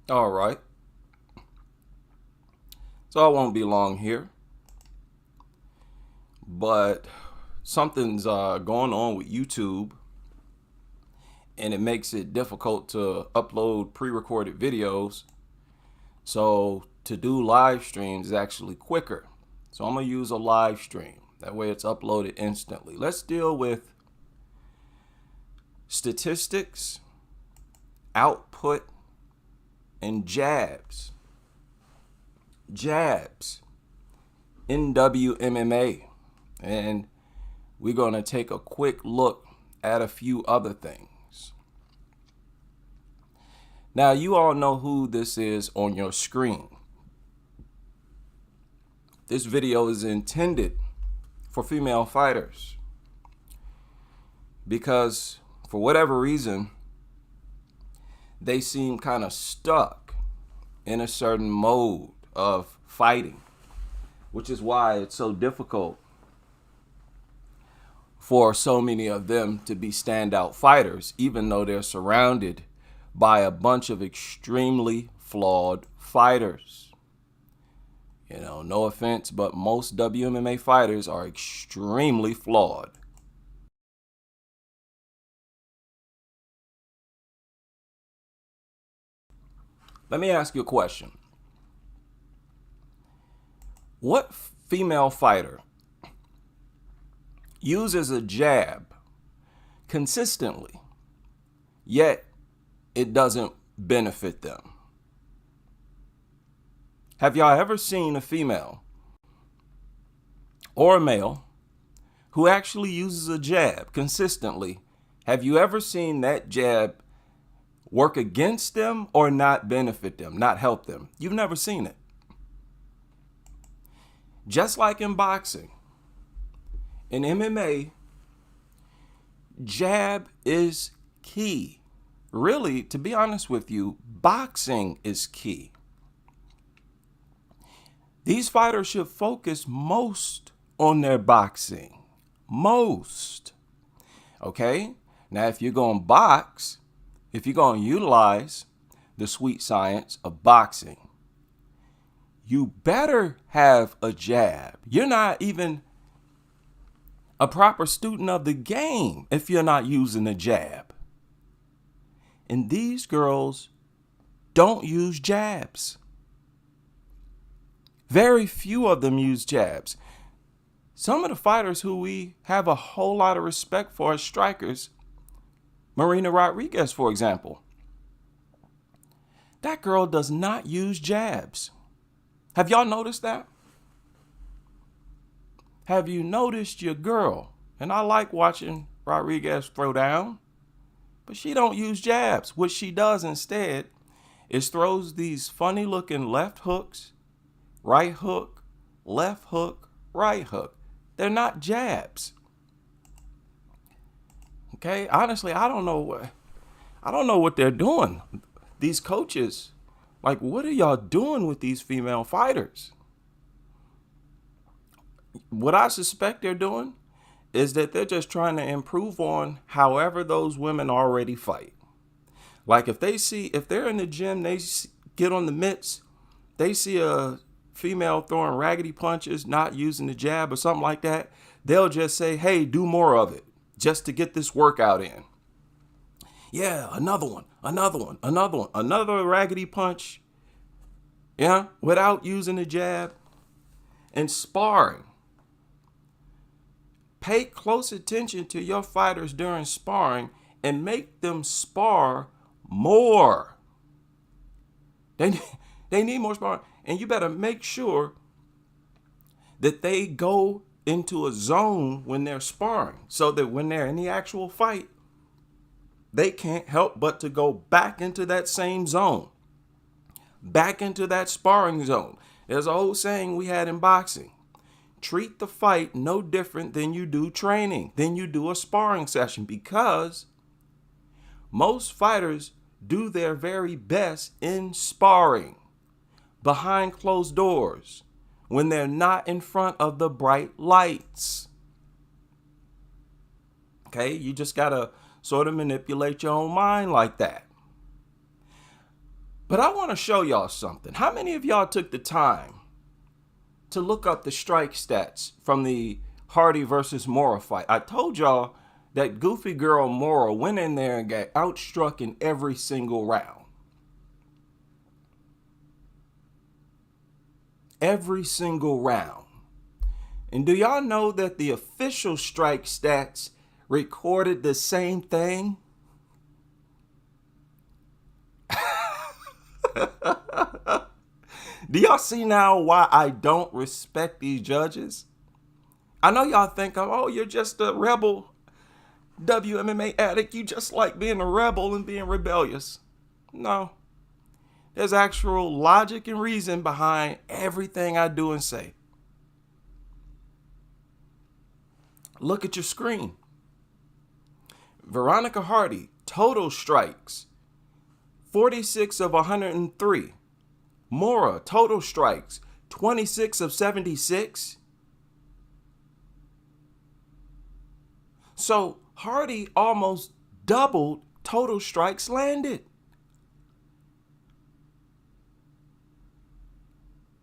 All right. So I won't be long here, but something's going on with YouTube, and it makes it difficult to upload pre-recorded videos. So to do live streams is actually quicker. So I'm gonna use a live stream. That way it's uploaded instantly. Let's deal with statistics, output, and jabs. Jabs in WMMA. And we're going to take a quick look at a few other things. Now, you all know who this is on your screen. This video is intended for female fighters because, for whatever reason, they seem kind of stuck in a certain mode of fighting, which is why it's so difficult for so many of them to be standout fighters, even though they're surrounded by a bunch of extremely flawed fighters. You know, no offense, but most WMMA fighters are extremely flawed. Let me ask you a question. What female fighter uses a jab consistently, yet it doesn't benefit them? Have y'all ever seen a female or a male who actually uses a jab consistently? Have you ever seen that jab work against them or not benefit them, not help them? You've never seen it. Just like in boxing, in MMA, jab is key. Really, to be honest with you, boxing is key. These fighters should focus most on their boxing. Most. Okay? Now, if you're going to box, if you're going to utilize the sweet science of boxing, you better have a jab. You're not even a proper student of the game if you're not using a jab. And these girls don't use jabs. Very few of them use jabs. Some of the fighters who we have a whole lot of respect for as strikers, Marina Rodriguez, for example, that girl does not use jabs. Have y'all noticed that? Have you noticed your girl? And I like watching Rodriguez throw down, but she don't use jabs. What she does instead is throws these funny looking left hooks, right hook, left hook, right hook. They're not jabs. Okay? Honestly, I don't know what they're doing. These coaches, like, what are y'all doing with these female fighters? What I suspect they're doing is that they're just trying to improve on however those women already fight. Like if they're in the gym, they get on the mitts, they see a female throwing raggedy punches, not using the jab or something like that, they'll just say, hey, do more of it just to get this workout in. Yeah, another one, another raggedy punch. Yeah, without using the jab. And sparring. Pay close attention to your fighters during sparring and make them spar more. They need more sparring. And you better make sure that they go into a zone when they're sparring so that when they're in the actual fight, they can't help but to go back into that same zone, back into that sparring zone. There's a whole saying we had in boxing. Treat the fight no different than you do training, than you do a sparring session, because most fighters do their very best in sparring, behind closed doors, when they're not in front of the bright lights. Okay, you just gotta sort of manipulate your own mind like that. But I want to show y'all something. How many of y'all took the time to look up the strike stats from the Hardy versus Moura fight? I told y'all that goofy girl Moura went in there and got outstruck in every single round. Every single round. And do y'all know that the official strike stats recorded the same thing? Do y'all see now why I don't respect these judges? I know y'all think, oh, you're just a rebel WMMA addict. You just like being a rebel and being rebellious. No. There's actual logic and reason behind everything I do and say. Look at your screen. Veronica Hardy, total strikes, 46 of 103. Moura, total strikes, 26 of 76. So Hardy almost doubled total strikes landed.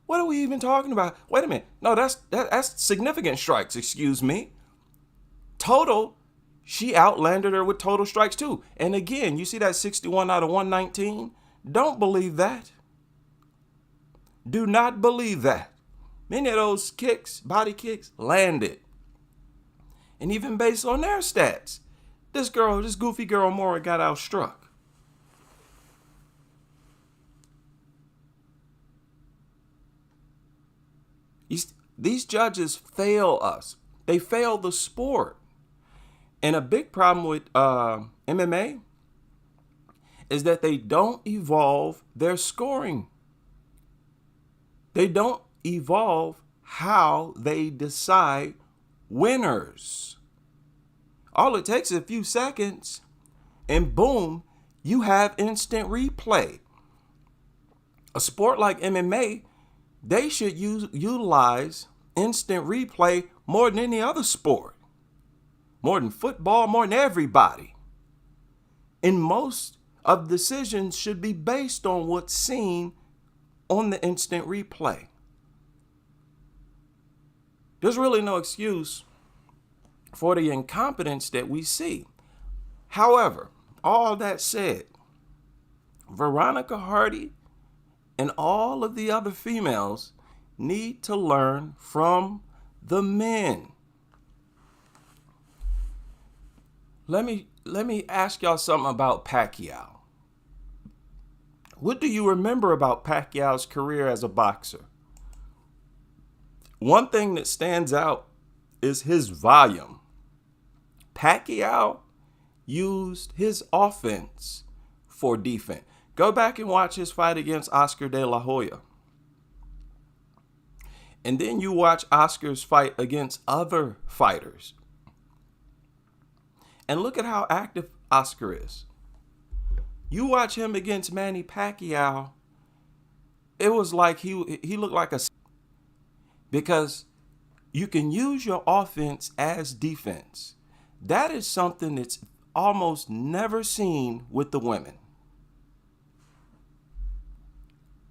What are we even talking about? Wait a minute. No, that's significant strikes, excuse me. Total, she outlanded her with total strikes too. And again, you see that 61 out of 119? Don't believe that. Do not believe that. Many of those kicks, body kicks, landed. And even based on their stats, this goofy girl Moura got outstruck. These judges fail us. They fail the sport. And a big problem with MMA is that they don't evolve their scoring. They don't evolve how they decide winners. All it takes is a few seconds and boom, you have instant replay. A sport like MMA, they should utilize instant replay more than any other sport. More than football, more than everybody. And most of the decisions should be based on what's seen on the instant replay. There's really no excuse for the incompetence that we see. However, all that said, Veronica Hardy and all of the other females need to learn from the men. Let me ask y'all something about Pacquiao. What do you remember about Pacquiao's career as a boxer? One thing that stands out is his volume. Pacquiao used his offense for defense. Go back and watch his fight against Oscar de la Hoya. And then you watch Oscar's fight against other fighters. And look at how active Oscar is. You watch him against Manny Pacquiao, it was like he looked like a... Because you can use your offense as defense. That is something that's almost never seen with the women.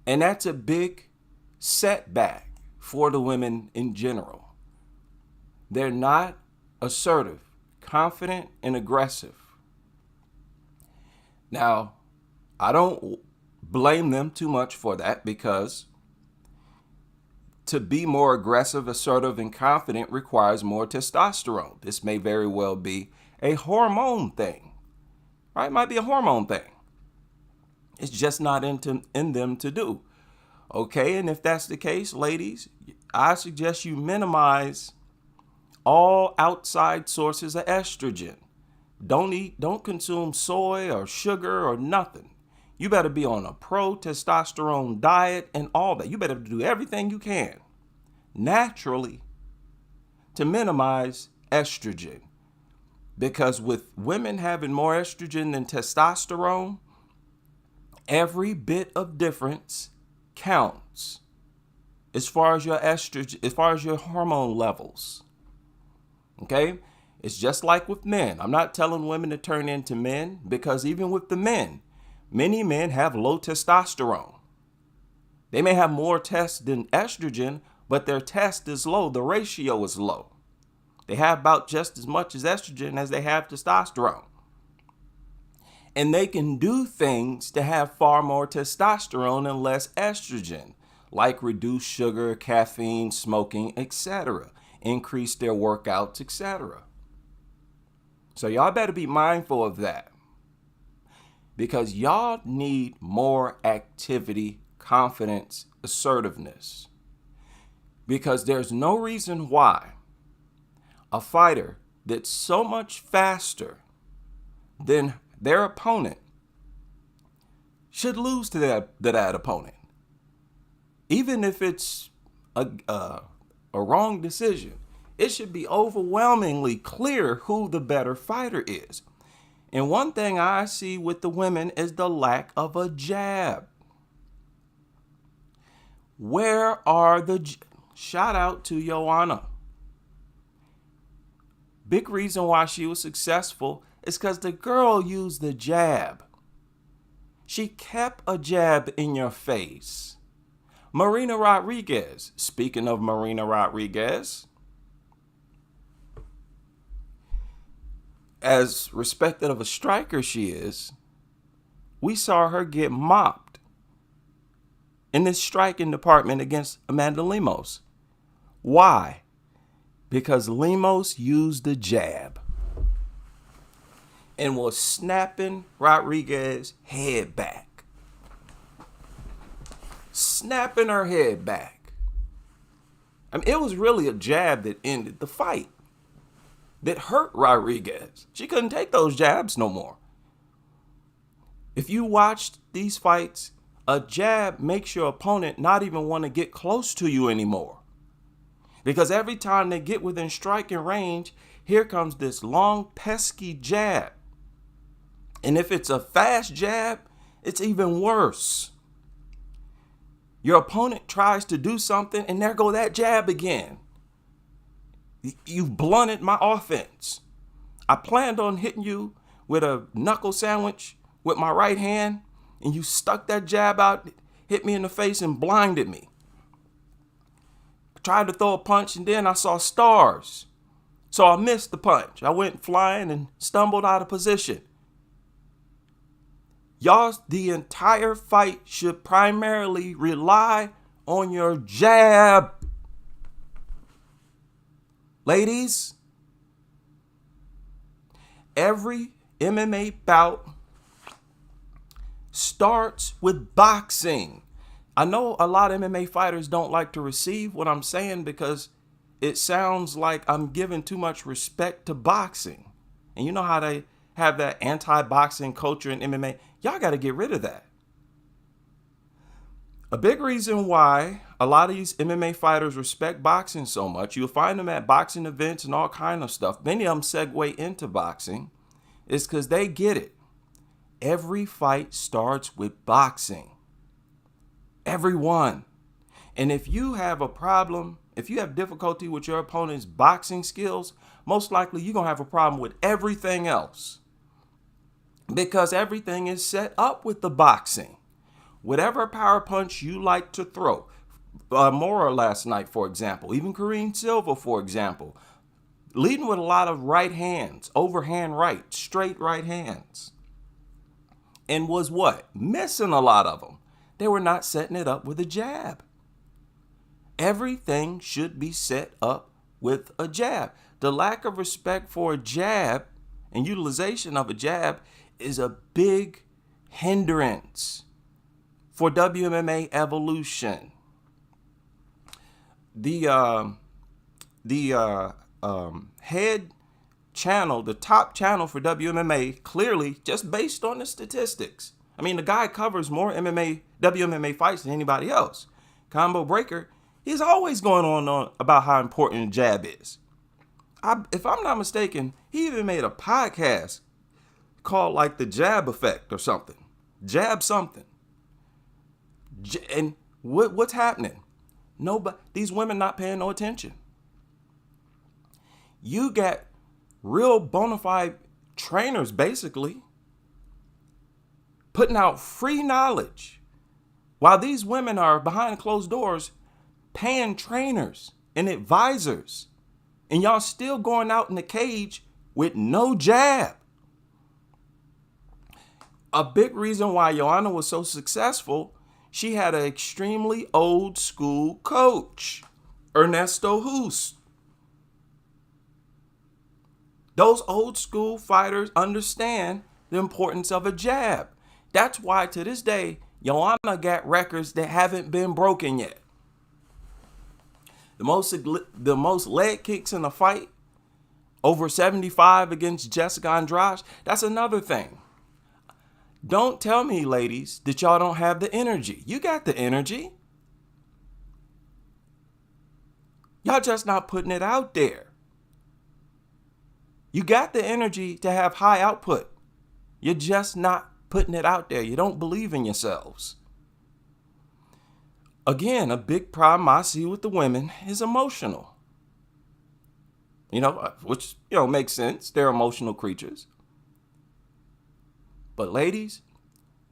And that's a big setback for the women in general. They're not assertive, confident, and aggressive. Now, I don't blame them too much for that, because to be more aggressive, assertive, and confident requires more testosterone. This may very well be a hormone thing, right? It might be a hormone thing. It's just not in them to do. Okay, and if that's the case, ladies, I suggest you minimize all outside sources of estrogen. Don't consume soy or sugar or nothing. You better be on a pro-testosterone diet and all that. You better do everything you can naturally to minimize estrogen. Because with women having more estrogen than testosterone, every bit of difference counts as far as your estrogen, as far as your hormone levels. Okay? It's just like with men. I'm not telling women to turn into men, because even with the men, Many men have low testosterone. They may have more test than estrogen, but their test is low. The ratio is low. They have about just as much as estrogen as they have testosterone. And they can do things to have far more testosterone and less estrogen, like reduce sugar, caffeine, smoking, etc., increase their workouts, etc. So y'all better be mindful of that, because y'all need more activity, confidence, assertiveness. Because there's no reason why a fighter that's so much faster than their opponent should lose to that opponent. Even if it's a wrong decision, it should be overwhelmingly clear who the better fighter is. And one thing I see with the women is the lack of a jab. Where are the... Shout out to Joanna. Big reason why she was successful is because the girl used the jab. She kept a jab in your face. Marina Rodriguez, speaking of Marina Rodriguez, as respected of a striker she is, we saw her get mopped in this striking department against Amanda Lemos. Why? Because Lemos used the jab and was snapping Rodriguez's head back. Snapping her head back. I mean, it was really a jab that ended the fight, that hurt Rodriguez. She couldn't take those jabs no more. If you watched these fights, a jab makes your opponent not even want to get close to you anymore. Because every time they get within striking range, here comes this long, pesky jab. And if it's a fast jab, it's even worse. Your opponent tries to do something, and there go that jab again. You've blunted my offense. I planned on hitting you with a knuckle sandwich with my right hand, and you stuck that jab out, hit me in the face, and blinded me. I tried to throw a punch, and then I saw stars. So I missed the punch. I went flying and stumbled out of position. Y'all, the entire fight should primarily rely on your jab. Ladies, every MMA bout starts with boxing. I know a lot of MMA fighters don't like to receive what I'm saying because it sounds like I'm giving too much respect to boxing. And you know how they have that anti-boxing culture in MMA? Y'all got to get rid of that. A big reason why a lot of these MMA fighters respect boxing so much, you'll find them at boxing events and all kind of stuff. Many of them segue into boxing, is because they get it. Every fight starts with boxing. Every one. And if you have a problem, if you have difficulty with your opponent's boxing skills, most likely you're going to have a problem with everything else. Because everything is set up with the boxing. Whatever power punch you like to throw. Moura last night, for example. Even Kareem Silva, for example. Leading with a lot of right hands. Overhand right. Straight right hands. And was what? Missing a lot of them. They were not setting it up with a jab. Everything should be set up with a jab. The lack of respect for a jab and utilization of a jab is a big hindrance for WMMA evolution. The head channel, the top channel for WMMA, clearly, just based on the statistics. I mean, the guy covers more WMMA fights than anybody else. Combo Breaker, he's always going on about how important a jab is. If I'm not mistaken, he even made a podcast called like the Jab Effect or something. Jab something. And what's happening? Nobody, these women not paying no attention. You got real bona fide trainers, basically, putting out free knowledge while these women are behind closed doors paying trainers and advisors, and y'all still going out in the cage with no jab. A big reason why Joanna was so successful, she had an extremely old school coach, Ernesto Hoost. Those old school fighters understand the importance of a jab. That's why to this day, Joanna got records that haven't been broken yet. The most leg kicks in a fight, over 75 against Jessica Andrade. That's another thing. Don't tell me, ladies, that y'all don't have the energy. You got the energy. Y'all just not putting it out there. You got the energy to have high output. You're just not putting it out there. You don't believe in yourselves. Again, a big problem I see with the women is emotional. Which, makes sense. They're emotional creatures. But ladies,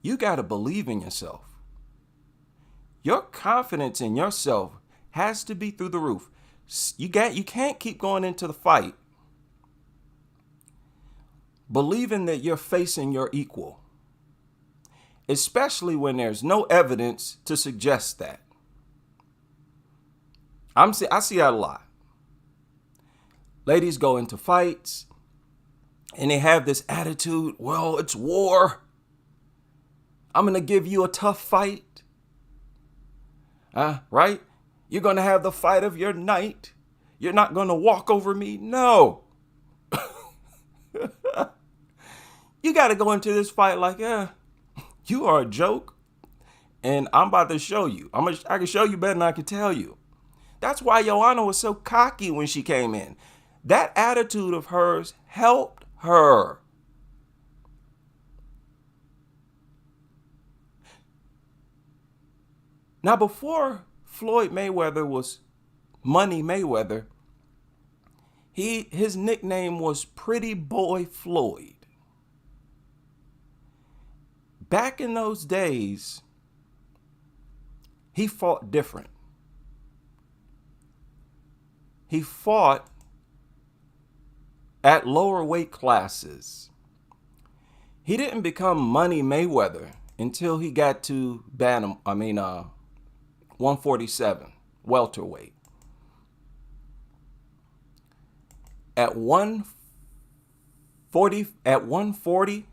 you got to believe in yourself. Your confidence in yourself has to be through the roof. You can't keep going into the fight believing that you're facing your equal, especially when there's no evidence to suggest that. I see that a lot. Ladies go into fights and they have this attitude, well, it's war. I'm going to give you a tough fight. Right? You're going to have the fight of your night. You're not going to walk over me. No. You got to go into this fight like, you are a joke. And I'm about to show you. I can show you better than I can tell you. That's why Joanna was so cocky when she came in. That attitude of hers helped her. Now, before Floyd Mayweather was Money Mayweather, his nickname was Pretty Boy Floyd. Back in those days, he fought different. He fought at lower weight classes. He didn't become Money Mayweather until he got to 147, welterweight. At 140,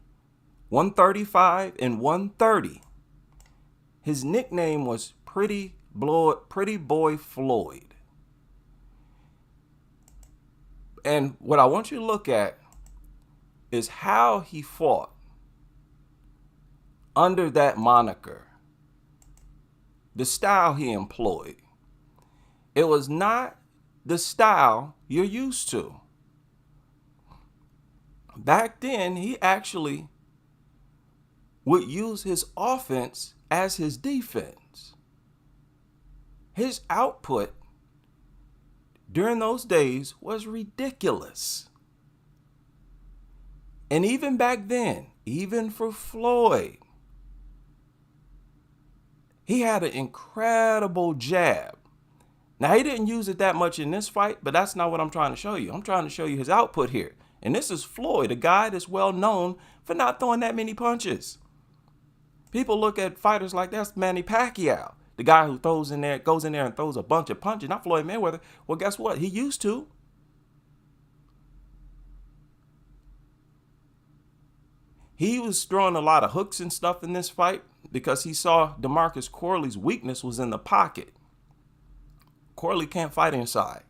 135, and 130, his nickname was Pretty Boy Floyd. And what I want you to look at is how he fought under that moniker, the style he employed. It was not the style you're used to. Back then, he actually would use his offense as his defense. His output during those days was ridiculous. And even back then, even for Floyd, he had an incredible jab. Now, he didn't use it that much in this fight, but that's not what I'm trying to show you. I'm trying to show you his output here. And this is Floyd, a guy that's well known for not throwing that many punches. People look at fighters like that's Manny Pacquiao, the guy who goes in there and throws a bunch of punches, not Floyd Mayweather. Well, guess what? He used to. He was throwing a lot of hooks and stuff in this fight because he saw DeMarcus Corley's weakness was in the pocket. Corley can't fight inside.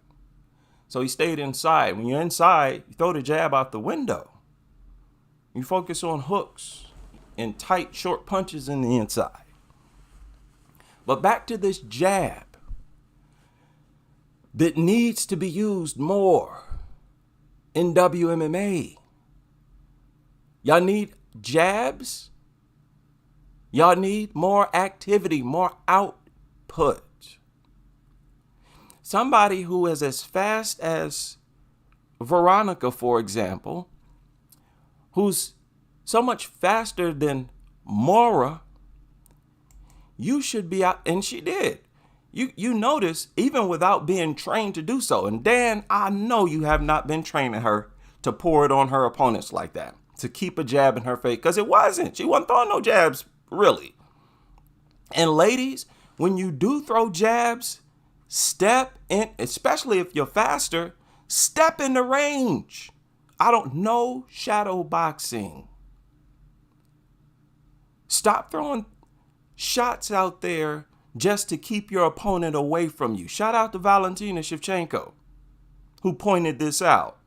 So he stayed inside. When you're inside, you throw the jab out the window. You focus on hooks and tight, short punches in the inside. But back to this jab that needs to be used more in WMMA. Y'all need jabs. Y'all need more activity, more output. Somebody who is as fast as Veronica, for example, who's so much faster than Moura, you should be out. And she did. You notice, even without being trained to do so. And Dan, I know you have not been training her to pour it on her opponents like that, to keep a jab in her face, because it wasn't. She wasn't throwing no jabs, really. And ladies, when you do throw jabs, step in, especially if you're faster, step in the range. I don't know shadow boxing. Stop throwing shots out there just to keep your opponent away from you. Shout out to Valentina Shevchenko, who pointed this out.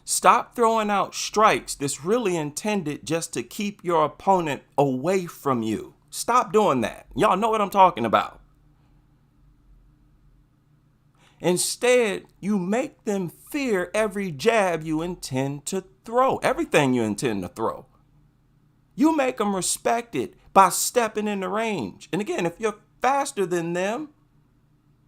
Stop throwing out strikes that's really intended just to keep your opponent away from you. Stop doing that. Y'all know what I'm talking about. Instead, you make them fear every jab you intend to throw, everything you intend to throw. You make them respect it by stepping in the range. And again, if you're faster than them,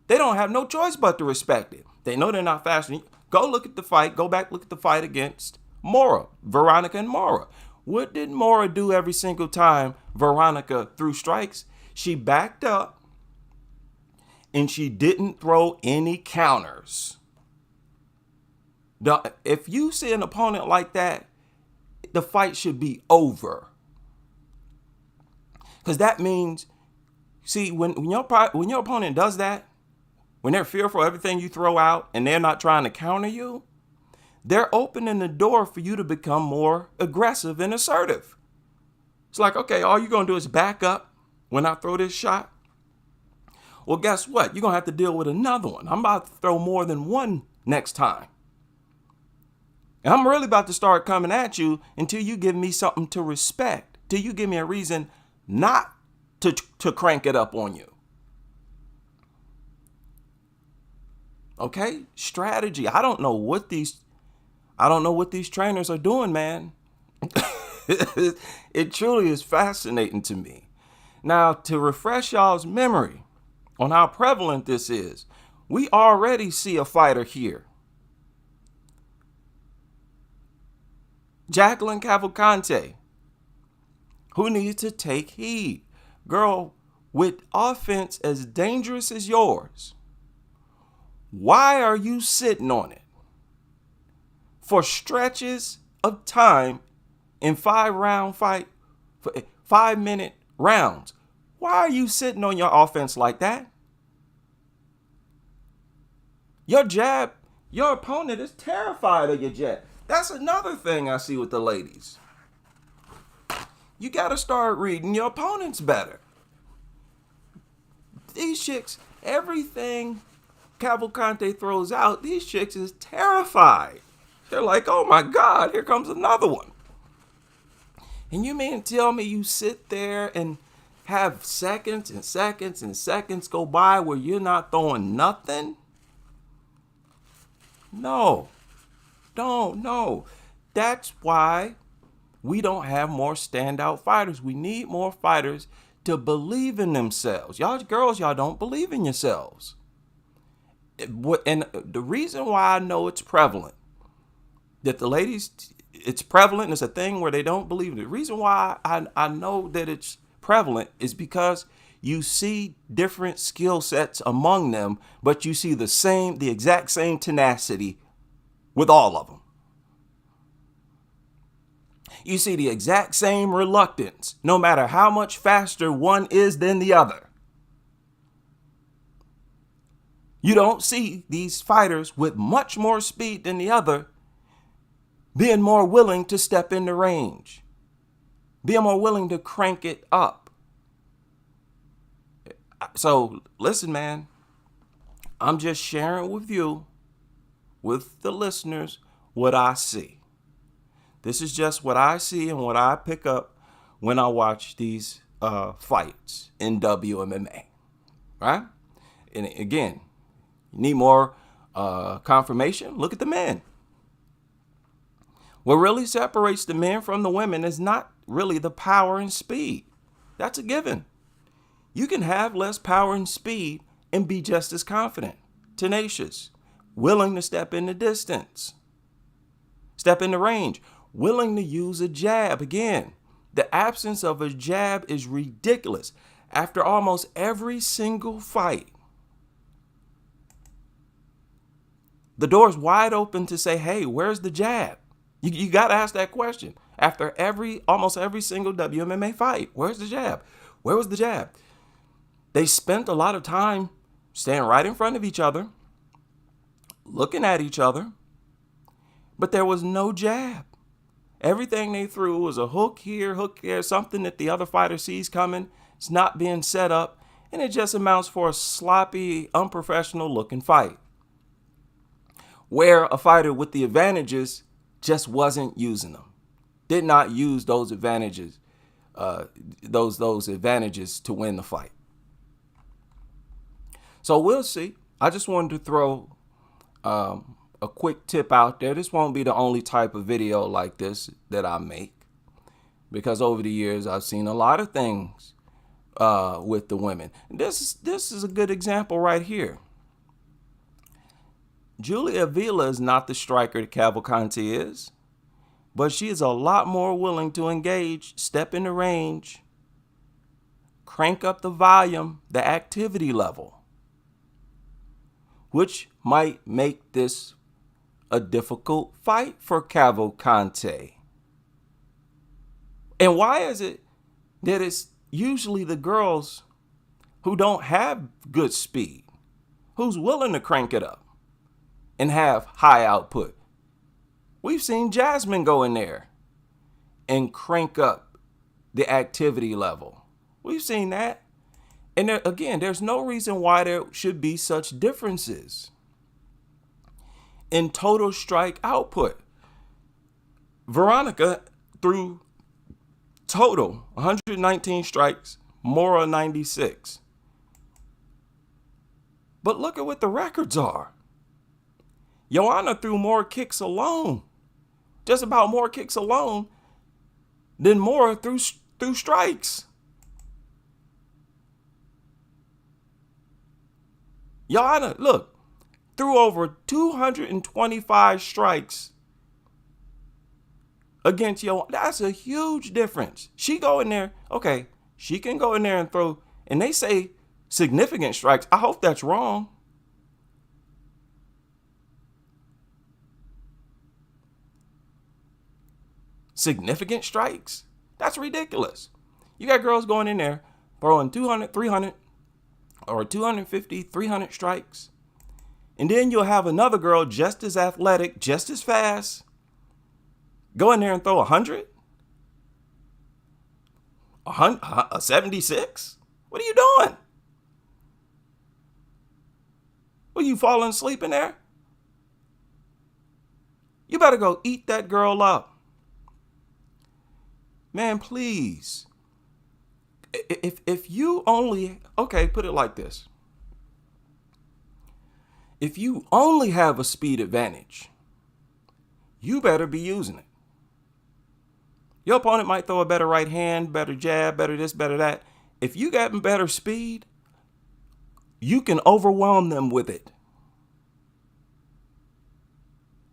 they don't have no choice but to respect it. They know they're not faster. Go look at the fight. Go back, look at the fight against Moura, Veronica and Moura. What did Moura do every single time Veronica threw strikes? She backed up and she didn't throw any counters. If you see an opponent like that, the fight should be over. Because that means, see, when your opponent does that, when they're fearful of everything you throw out and they're not trying to counter you, they're opening the door for you to become more aggressive and assertive. It's like, okay, all you're going to do is back up when I throw this shot. Well, guess what? You're going to have to deal with another one. I'm about to throw more than one next time. And I'm really about to start coming at you until you give me something to respect, till you give me a reason not to crank it up on you. Okay? Strategy. I don't know what these trainers are doing, man. It truly is fascinating to me. Now, to refresh y'all's memory on how prevalent this is, we already see a fighter here. Jacqueline Cavalcante, who needs to take heed. Girl, with offense as dangerous as yours, why are you sitting on it for stretches of time in 5-minute rounds? Why are you sitting on your offense like that? Your jab, your opponent is terrified of your jab. That's another thing I see with the ladies. You got to start reading your opponents better. These chicks, everything Cavalcante throws out, these chicks is terrified. They're like, oh my God, here comes another one. And you mean tell me you sit there and have seconds and seconds and seconds go by where you're not throwing nothing? No. That's why we don't have more standout fighters. We need more fighters to believe in themselves. Y'all girls, y'all don't believe in yourselves. And the reason why I know it's prevalent, that the ladies, it's prevalent, and it's a thing where they don't believe it. The reason why I know that it's prevalent is because you see different skill sets among them, but you see the exact same tenacity with all of them. You see the exact same reluctance, no matter how much faster one is than the other. You don't see these fighters with much more speed than the other being more willing to step in the range, being more willing to crank it up. So listen, man, I'm just sharing with you, with the listeners, what I see. This is just what I see and what I pick up when I watch these fights in WMMA, right? And again, you need more confirmation? Look at the men. What really separates the men from the women is not really the power and speed. That's a given. You can have less power and speed and be just as confident, tenacious, willing to step in the distance, step in the range, willing to use a jab. Again, The absence of a jab is ridiculous. After almost every single fight, the door's wide open to say, hey, where's the jab? You got to ask that question. After almost every single WMMA fight, where's the jab? Where was the jab? They spent a lot of time standing right in front of each other, looking at each other, but there was no jab. Everything they threw was a hook here, something that the other fighter sees coming. It's not being set up, and it just amounts for a sloppy, unprofessional looking fight, where a fighter with the advantages just wasn't using them, did not use those advantages, those advantages to win the fight. So we'll see. I just wanted to throw a quick tip out there. This won't be the only type of video like this that I make, because over the years I've seen a lot of things with the women. This is a good example right here. Julia Avila is not the striker that Cavalcante is, but she is a lot more willing to engage, step in the range, crank up the volume, the activity level, which might make this a difficult fight for Cavalcante. And why is it that it's usually the girls who don't have good speed, who's willing to crank it up and have high output? We've seen Jasmine go in there and crank up the activity level. We've seen that. And there, again, there's no reason why there should be such differences in total strike output. Veronica threw total 119 strikes, Moura 96. But look at what the records are. Joanna threw more kicks alone, just about more kicks alone, than Moura threw strikes. Joanna, look, threw over 225 strikes against Joanna. That's a huge difference. She go in there, okay, she can go in there and throw, and they say significant strikes. I hope that's wrong. Significant strikes? That's ridiculous. You got girls going in there throwing 200, 300, or 250, 300 strikes. And then you'll have another girl just as athletic, just as fast, go in there and throw 100? A 76? What are you doing? Were you falling asleep in there? You better go eat that girl up. Man, please. If you only, okay, put it like this. If you only have a speed advantage, you better be using it. Your opponent might throw a better right hand, better jab, better this, better that. If you got better speed, you can overwhelm them with it.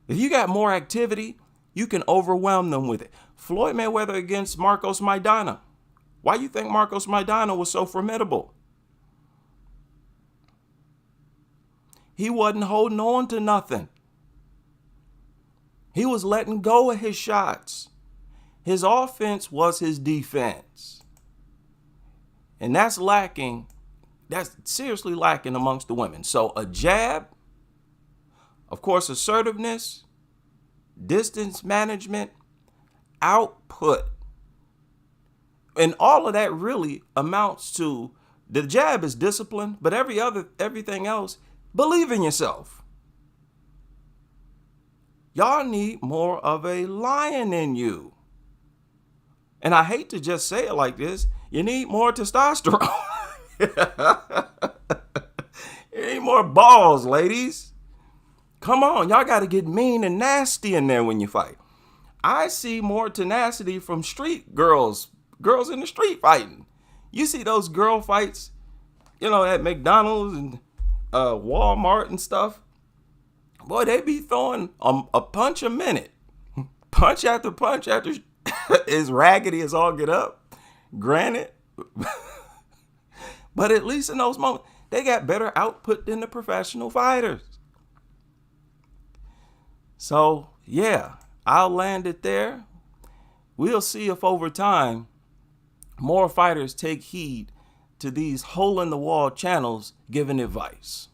If you got more activity, you can overwhelm them with it. Floyd Mayweather against Marcos Maidana. Why you think Marcos Maidana was so formidable? He wasn't holding on to nothing. He was letting go of his shots. His offense was his defense. And that's lacking. That's seriously lacking amongst the women. So a jab, of course, assertiveness, distance management, output. And all of that really amounts to, the jab is discipline, but everything else, believe in yourself. Y'all need more of a lion in you. And I hate to just say it like this, you need more testosterone. You need more balls, ladies. Come on, y'all got to get mean and nasty in there when you fight. I see more tenacity from street girls in the street fighting. You see those girl fights, at McDonald's and Walmart and stuff. Boy, they be throwing a punch a minute. Punch after punch after is raggedy as all get up, granted. But at least in those moments, they got better output than the professional fighters. So, yeah, I'll land it there. We'll see if over time more fighters take heed to these hole-in-the-wall channels giving advice.